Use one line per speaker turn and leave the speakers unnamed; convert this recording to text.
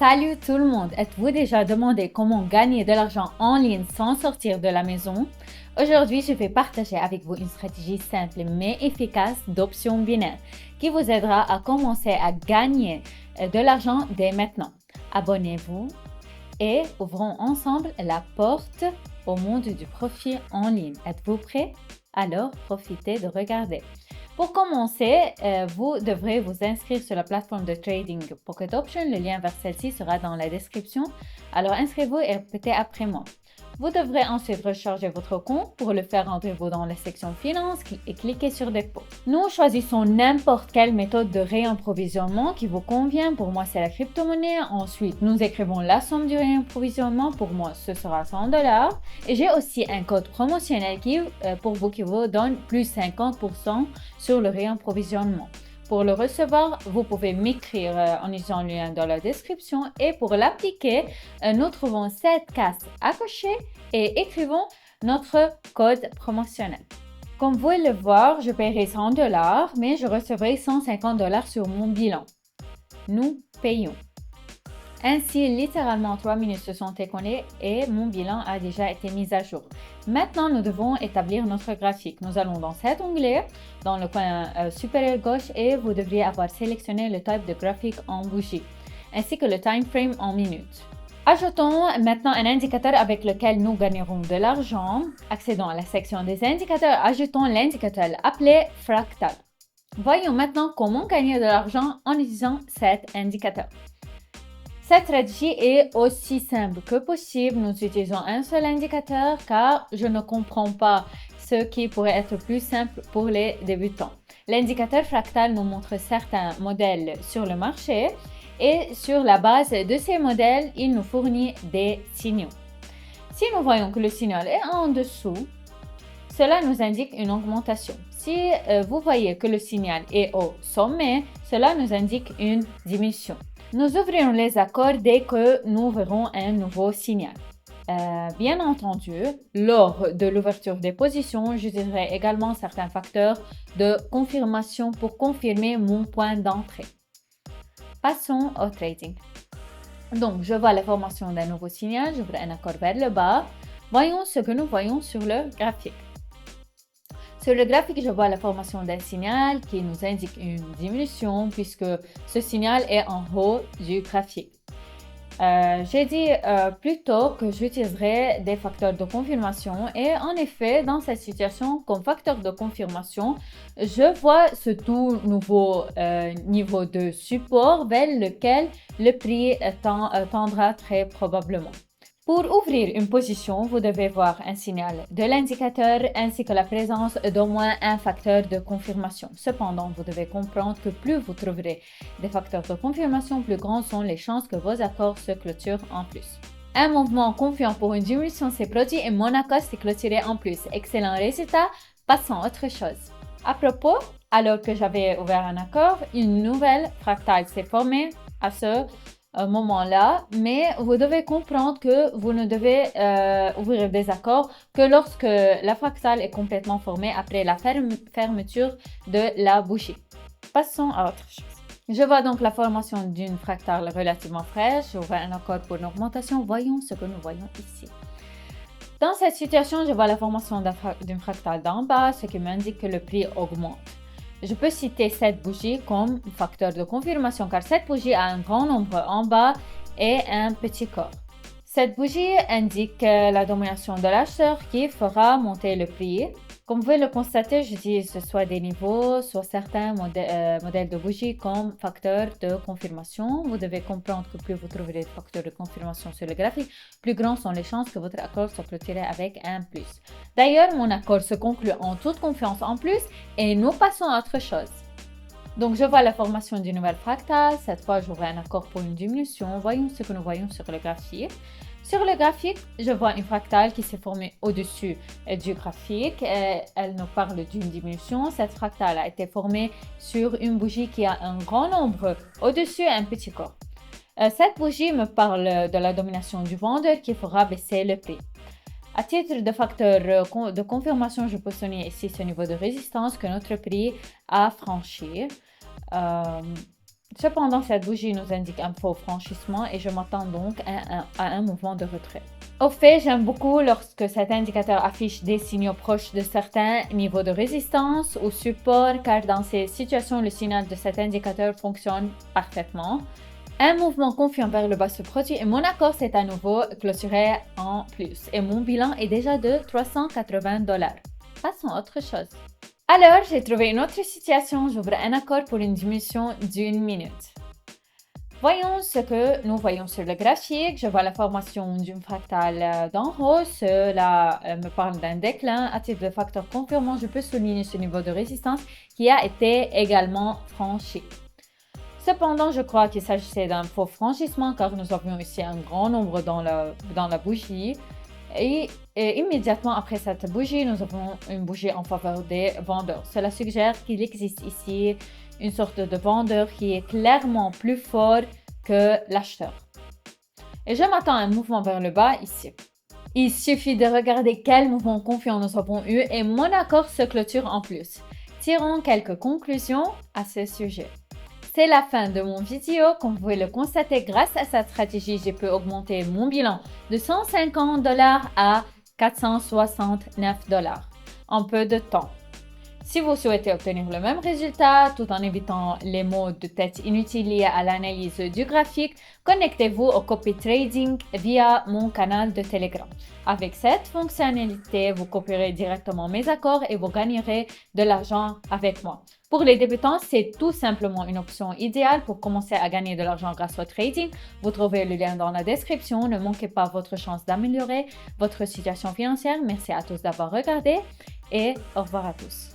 Salut tout le monde! Êtes-vous déjà demandé comment gagner de l'argent en ligne sans sortir de la maison? Aujourd'hui, je vais partager avec vous une stratégie simple mais efficace d'options binaires qui vous aidera à commencer à gagner de l'argent dès maintenant. Abonnez-vous et ouvrons ensemble la porte au monde du profit en ligne. Êtes-vous prêts? Alors, profitez de regarder. Pour commencer, vous devrez vous inscrire sur la plateforme de trading Pocket Option. Le lien vers celle-ci sera dans la description. Alors inscrivez-vous et répétez après moi. Vous devrez ensuite recharger votre compte. Pour le faire, entrez-vous dans la section Finance et cliquez sur Dépôt. Nous choisissons n'importe quelle méthode de réapprovisionnement qui vous convient. Pour moi, c'est la crypto-monnaie. Ensuite, nous écrivons la somme du réapprovisionnement. Pour moi, ce sera 100 $. Et j'ai aussi un code promotionnel pour vous qui vous donne plus 50% sur le réapprovisionnement. Pour le recevoir, vous pouvez m'écrire en utilisant le lien dans la description et pour l'appliquer, nous trouvons cette case à cocher et écrivons notre code promotionnel. Comme vous pouvez le voir, je paierai 100 $, mais je recevrai 150 $ sur mon bilan. Nous payons. Ainsi, littéralement 3 minutes se sont écoulées et mon bilan a déjà été mis à jour. Maintenant, nous devons établir notre graphique. Nous allons dans cet onglet, dans le coin supérieur gauche et vous devriez avoir sélectionné le type de graphique en bougie, ainsi que le time frame en minutes. Ajoutons maintenant un indicateur avec lequel nous gagnerons de l'argent. Accédons à la section des indicateurs. Ajoutons l'indicateur appelé fractal. Voyons maintenant comment gagner de l'argent en utilisant cet indicateur. Cette stratégie est aussi simple que possible. Nous utilisons un seul indicateur car je ne comprends pas ce qui pourrait être plus simple pour les débutants. L'indicateur fractal nous montre certains modèles sur le marché et sur la base de ces modèles, il nous fournit des signaux. Si nous voyons que le signal est en dessous, cela nous indique une augmentation. Si vous voyez que le signal est au sommet, cela nous indique une diminution. Nous ouvrirons les accords dès que nous verrons un nouveau signal. Bien entendu, lors de l'ouverture des positions, j'utiliserai également certains facteurs de confirmation pour confirmer mon point d'entrée. Passons au trading. Donc, je vois la formation d'un nouveau signal, j'ouvre un accord vers le bas. Voyons ce que nous voyons sur le graphique. Sur le graphique, je vois la formation d'un signal qui nous indique une diminution puisque ce signal est en haut du graphique. J'ai dit plus tôt que j'utiliserai des facteurs de confirmation et en effet, dans cette situation, comme facteur de confirmation, je vois ce tout nouveau niveau de support vers lequel le prix tendra très probablement. Pour ouvrir une position, vous devez voir un signal de l'indicateur ainsi que la présence d'au moins un facteur de confirmation. Cependant, vous devez comprendre que plus vous trouverez des facteurs de confirmation, plus grandes sont les chances que vos accords se clôturent en plus. Un mouvement confiant pour une diminution s'est produit et mon accord s'est clôturé en plus. Excellent résultat, passons à autre chose. À propos, alors que j'avais ouvert un accord, une nouvelle fractale s'est formée à ce moment-là, mais vous devez comprendre que vous ne devez ouvrir des accords que lorsque la fractale est complètement formée après la fermeture de la bougie. Passons à autre chose. Je vois donc la formation d'une fractale relativement fraîche. J'ouvre un accord pour une augmentation. Voyons ce que nous voyons ici. Dans cette situation, je vois la formation d'une fractale d'en bas, ce qui m'indique que le prix augmente. Je peux citer cette bougie comme facteur de confirmation car cette bougie a un grand nombre en bas et un petit corps. Cette bougie indique la domination de l'acheteur qui fera monter le prix. Comme vous pouvez le constater, j'utilise soit des niveaux, soit certains modèles de bougies comme facteur de confirmation. Vous devez comprendre que plus vous trouverez de facteurs de confirmation sur le graphique, plus grandes sont les chances que votre accord soit clôturé avec un plus. D'ailleurs, mon accord se conclut en toute confiance en plus et nous passons à autre chose. Donc, je vois la formation d'une nouvelle fractale. Cette fois, j'ouvre un accord pour une diminution. Voyons ce que nous voyons sur le graphique. Sur le graphique, je vois une fractale qui s'est formée au-dessus du graphique. Elle nous parle d'une diminution. Cette fractale a été formée sur une bougie qui a un grand nombre au-dessus et un petit corps. Cette bougie me parle de la domination du vendeur qui fera baisser le prix. À titre de facteur de confirmation, je peux souligner ici ce niveau de résistance que notre prix a franchi. Cependant, cette bougie nous indique un faux franchissement et je m'attends donc à un mouvement de retrait. Au fait, j'aime beaucoup lorsque cet indicateur affiche des signaux proches de certains niveaux de résistance ou support, car dans ces situations, le signal de cet indicateur fonctionne parfaitement. Un mouvement confiant vers le bas se produit et mon accord s'est à nouveau clôturé en plus. Et mon bilan est déjà de $380. Passons à autre chose. Alors, j'ai trouvé une autre situation. J'ouvre un accord pour une diminution d'une minute. Voyons ce que nous voyons sur le graphique. Je vois la formation d'une fractale d'en haut. Cela me parle d'un déclin. À titre de facteur confirmant, je peux souligner ce niveau de résistance qui a été également franchi. Cependant, je crois qu'il s'agissait d'un faux franchissement car nous avions ici un grand nombre dans la bougie. Et immédiatement après cette bougie, nous avons une bougie en faveur des vendeurs. Cela suggère qu'il existe ici une sorte de vendeur qui est clairement plus fort que l'acheteur. Et je m'attends à un mouvement vers le bas ici. Il suffit de regarder quel mouvement confiant nous avons eu et mon accord se clôture en plus. Tirons quelques conclusions à ce sujet. C'est la fin de mon vidéo. Comme vous pouvez le constater, grâce à cette stratégie, j'ai pu augmenter mon bilan de $150 à $469 en peu de temps. Si vous souhaitez obtenir le même résultat tout en évitant les maux de tête inutiles liés à l'analyse du graphique, connectez-vous au copy trading via mon canal de Telegram. Avec cette fonctionnalité, vous copierez directement mes accords et vous gagnerez de l'argent avec moi. Pour les débutants, c'est tout simplement une option idéale pour commencer à gagner de l'argent grâce au trading. Vous trouvez le lien dans la description. Ne manquez pas votre chance d'améliorer votre situation financière. Merci à tous d'avoir regardé et au revoir à tous.